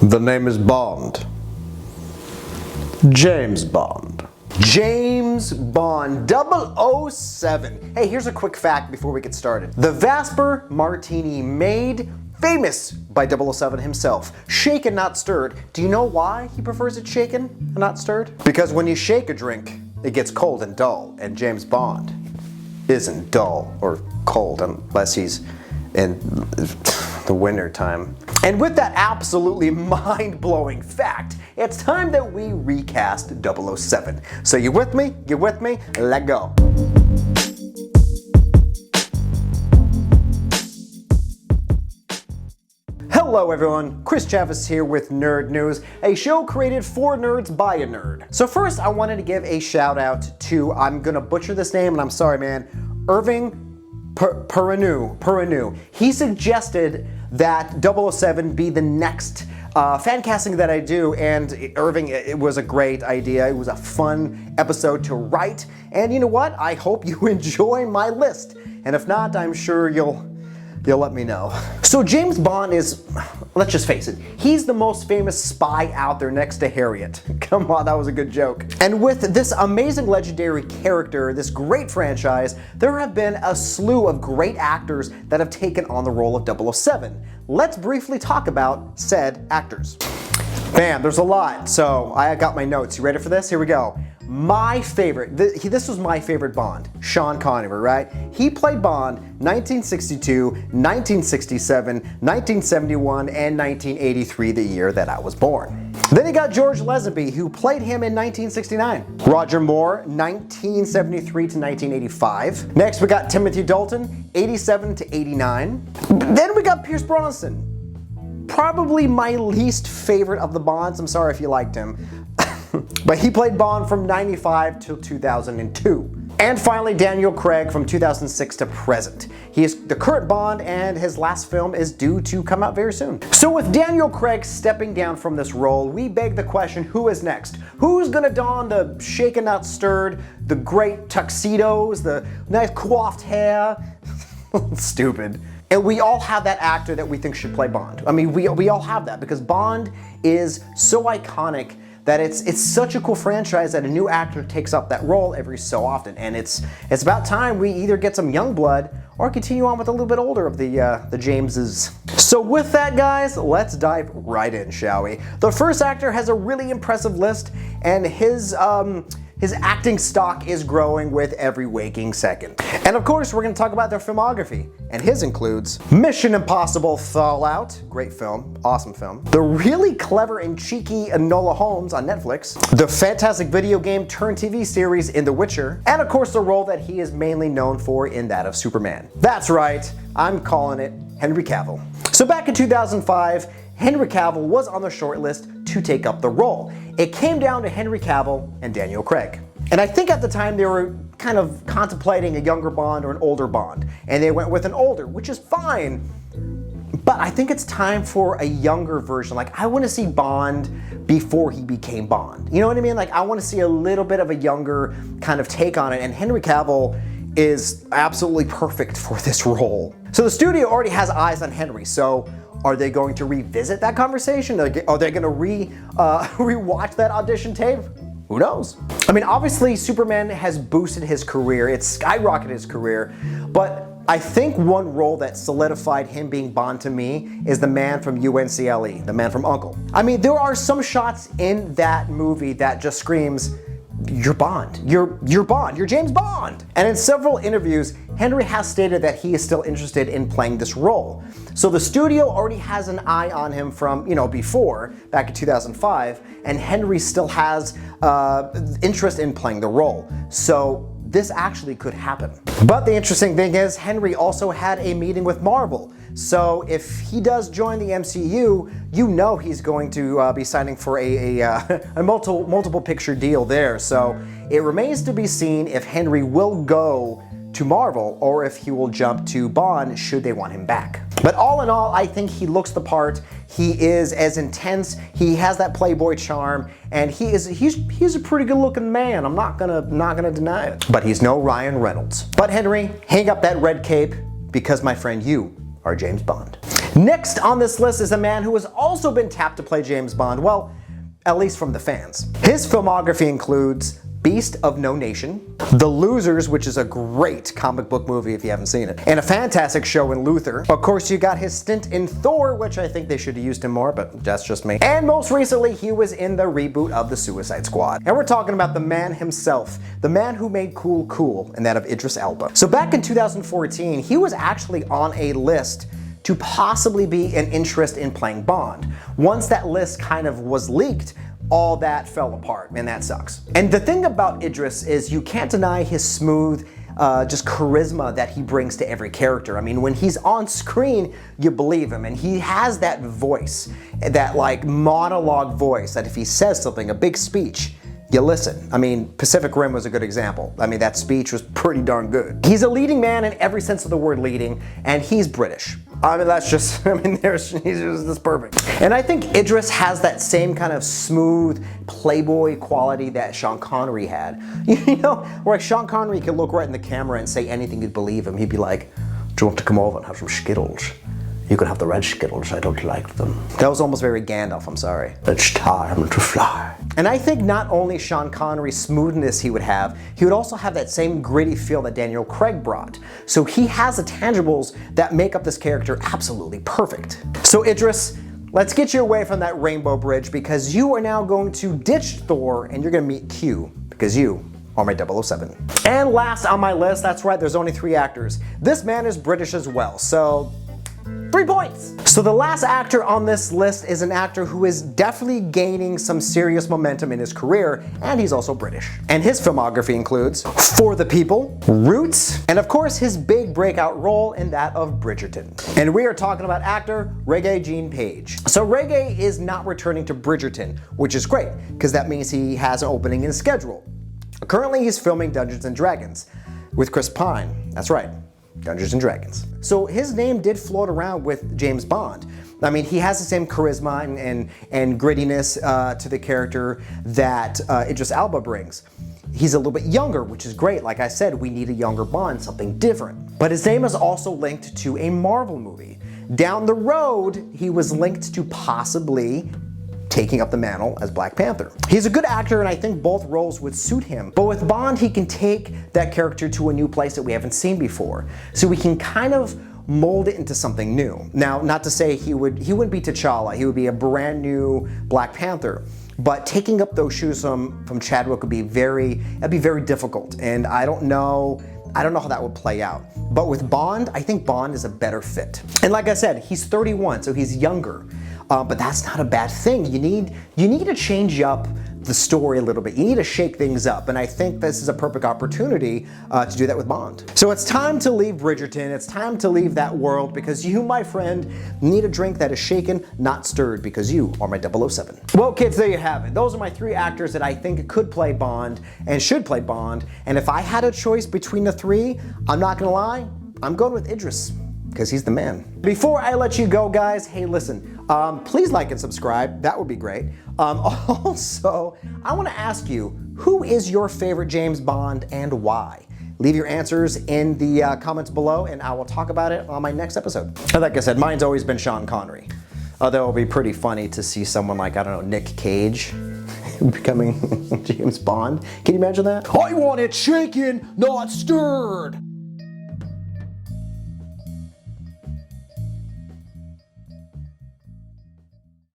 The name is Bond. James Bond. James Bond 007. Hey, here's a quick fact before we get started. The Vesper Martini, made famous by 007 himself. Shaken, not stirred. Do you know why he prefers it shaken and not stirred? Because when you shake a drink, it gets cold and dull, and James Bond isn't dull or cold unless he's in the winter time. And with that absolutely mind-blowing fact, it's time that we recast 007. So you with me? You with me? Let go. Hello everyone, Chris Chavez here with Nerd News, a show created for nerds by a nerd. So first I wanted to give a shout out to, I'm gonna butcher this name and I'm sorry man, Irving Perinu. He suggested that 007 be the next fan casting that I do, and Irving, it was a great idea. It was a fun episode to write, and you know what? I hope you enjoy my list, and if not, I'm sure you'll let me know. So James Bond is, let's just face it, he's the most famous spy out there next to Harriet. Come on, that was a good joke. And with this amazing legendary character, this great franchise, there have been a slew of great actors that have taken on the role of 007. Let's briefly talk about said actors. Bam, there's a lot. So I got my notes. You ready for this? Here we go. My favorite, this was my favorite Bond, Sean Connery, right? He played Bond 1962, 1967, 1971, and 1983, the year that I was born. Then you got George Lazenby, who played him in 1969. Roger Moore, 1973 to 1985. Next we got Timothy Dalton, 87 to 89. Then we got Pierce Brosnan. Probably my least favorite of the Bonds. I'm sorry if you liked him. But he played Bond from 95 till 2002. And finally, Daniel Craig from 2006 to present. He is the current Bond, and his last film is due to come out very soon. So with Daniel Craig stepping down from this role, we beg the question, who is next? Who's gonna don the shaken not stirred, the great tuxedos, the nice coiffed hair? Stupid. And we all have that actor that we think should play Bond. I mean, we all have that, because Bond is so iconic that it's such a cool franchise that a new actor takes up that role every so often. And it's about time we either get some young blood or continue on with a little bit older of the Jameses. So with that, guys, let's dive right in, shall we? The first actor has a really impressive list, and his acting stock is growing with every waking second. And of course, we're gonna talk about their filmography, and his includes Mission Impossible Fallout, great film, awesome film. The really clever and cheeky Enola Holmes on Netflix. The fantastic video game turned TV series in The Witcher. And of course, the role that he is mainly known for in that of Superman. That's right, I'm calling it Henry Cavill. So back in 2005, Henry Cavill was on the shortlist to take up the role. It came down to Henry Cavill and Daniel Craig. And I think at the time they were kind of contemplating a younger Bond or an older Bond. And they went with an older, which is fine. But I think it's time for a younger version. Like, I want to see Bond before he became Bond. You know what I mean? Like, I want to see a little bit of a younger kind of take on it. And Henry Cavill is absolutely perfect for this role. So the studio already has eyes on Henry. So are they going to revisit that conversation? Are they going to rewatch that audition tape? Who knows? I mean, obviously Superman has boosted his career, it's skyrocketed his career, but I think one role that solidified him being Bond to me is the man from UNCLE, the man from U.N.C.L.E. I mean, there are some shots in that movie that just screams, you're Bond, you're Bond, you're James Bond. And in several interviews, Henry has stated that he is still interested in playing this role. So the studio already has an eye on him from, before, back in 2005, and Henry still has interest in playing the role. So this actually could happen. But the interesting thing is, Henry also had a meeting with Marvel. So if he does join the MCU, you know he's going to be signing for a multiple picture deal there. So it remains to be seen if Henry will go to Marvel or if he will jump to Bond should they want him back. But all in all, I think he looks the part. He is as intense. He has that playboy charm, and he's a pretty good looking man. I'm not gonna deny it. But he's no Ryan Reynolds. But Henry, hang up that red cape, because my friend, you are James Bond. Next on this list is a man who has also been tapped to play James Bond, well, at least from the fans. His filmography includes Beast of No Nation, The Losers, which is a great comic book movie if you haven't seen it, and a fantastic show in Luther. Of course, you got his stint in Thor, which I think they should have used him more, but that's just me. And most recently, he was in the reboot of The Suicide Squad. And we're talking about the man himself, the man who made cool cool, and that of Idris Elba. So back in 2014, he was actually on a list to possibly be an interest in playing Bond. Once that list kind of was leaked, all that fell apart, and that sucks. And the thing about Idris is you can't deny his smooth, just charisma that he brings to every character. I mean, when he's on screen, you believe him, and he has that voice, that like monologue voice, that if he says something, a big speech, you listen. I mean, Pacific Rim was a good example. I mean, that speech was pretty darn good. He's a leading man in every sense of the word leading, and he's British. I mean, that's just, I mean, he's just perfect. And I think Idris has that same kind of smooth playboy quality that Sean Connery had. You know, where Sean Connery could look right in the camera and say anything, you'd believe him. He'd be like, "Do you want to come over and have some Skittles? You can have the red Skittles, I don't like them." That was almost very Gandalf, I'm sorry. It's time to fly. And I think not only Sean Connery's smoothness he would also have that same gritty feel that Daniel Craig brought. So he has the tangibles that make up this character absolutely perfect. So Idris, let's get you away from that rainbow bridge, because you are now going to ditch Thor and you're gonna meet Q, because you are my 007. And last on my list, that's right, there's only 3 actors. This man is British as well, so 3 points! So the last actor on this list is an actor who is definitely gaining some serious momentum in his career, and he's also British. And his filmography includes For the People, Roots, and of course his big breakout role in that of Bridgerton. And we are talking about actor Reggae Jean Page. So Reggae is not returning to Bridgerton, which is great, because that means he has an opening in his schedule. Currently he's filming Dungeons & Dragons with Chris Pine. That's right. Dungeons & Dragons. So his name did float around with James Bond. I mean, he has the same charisma and grittiness to the character that Idris Elba brings. He's a little bit younger, which is great. Like I said, we need a younger Bond, something different. But his name is also linked to a Marvel movie. Down the road, he was linked to possibly taking up the mantle as Black Panther. He's a good actor, and I think both roles would suit him. But with Bond, he can take that character to a new place that we haven't seen before. So we can kind of mold it into something new. Now, not to say he wouldn't be T'Challa, he would be a brand new Black Panther. But taking up those shoes from Chadwick would be that'd be very difficult. And I don't know how that would play out. But with Bond, I think Bond is a better fit. And like I said, he's 31, so he's younger. But that's not a bad thing. You need to change up the story a little bit. You need to shake things up, and I think this is a perfect opportunity to do that with Bond. So it's time to leave Bridgerton. It's time to leave that world, because you, my friend, need a drink that is shaken, not stirred, because you are my 007. Well, kids, there you have it. Those are my 3 actors that I think could play Bond and should play Bond. And if I had a choice between the 3, I'm not gonna lie, I'm going with Idris, because he's the man. Before I let you go, guys, hey, listen, please like and subscribe. That would be great. Also, I want to ask you, who is your favorite James Bond and why? Leave your answers in the comments below, and I will talk about it on my next episode. And like I said, mine's always been Sean Connery. Although it'll be pretty funny to see someone like, I don't know, Nick Cage becoming James Bond. Can you imagine that? I want it shaken, not stirred.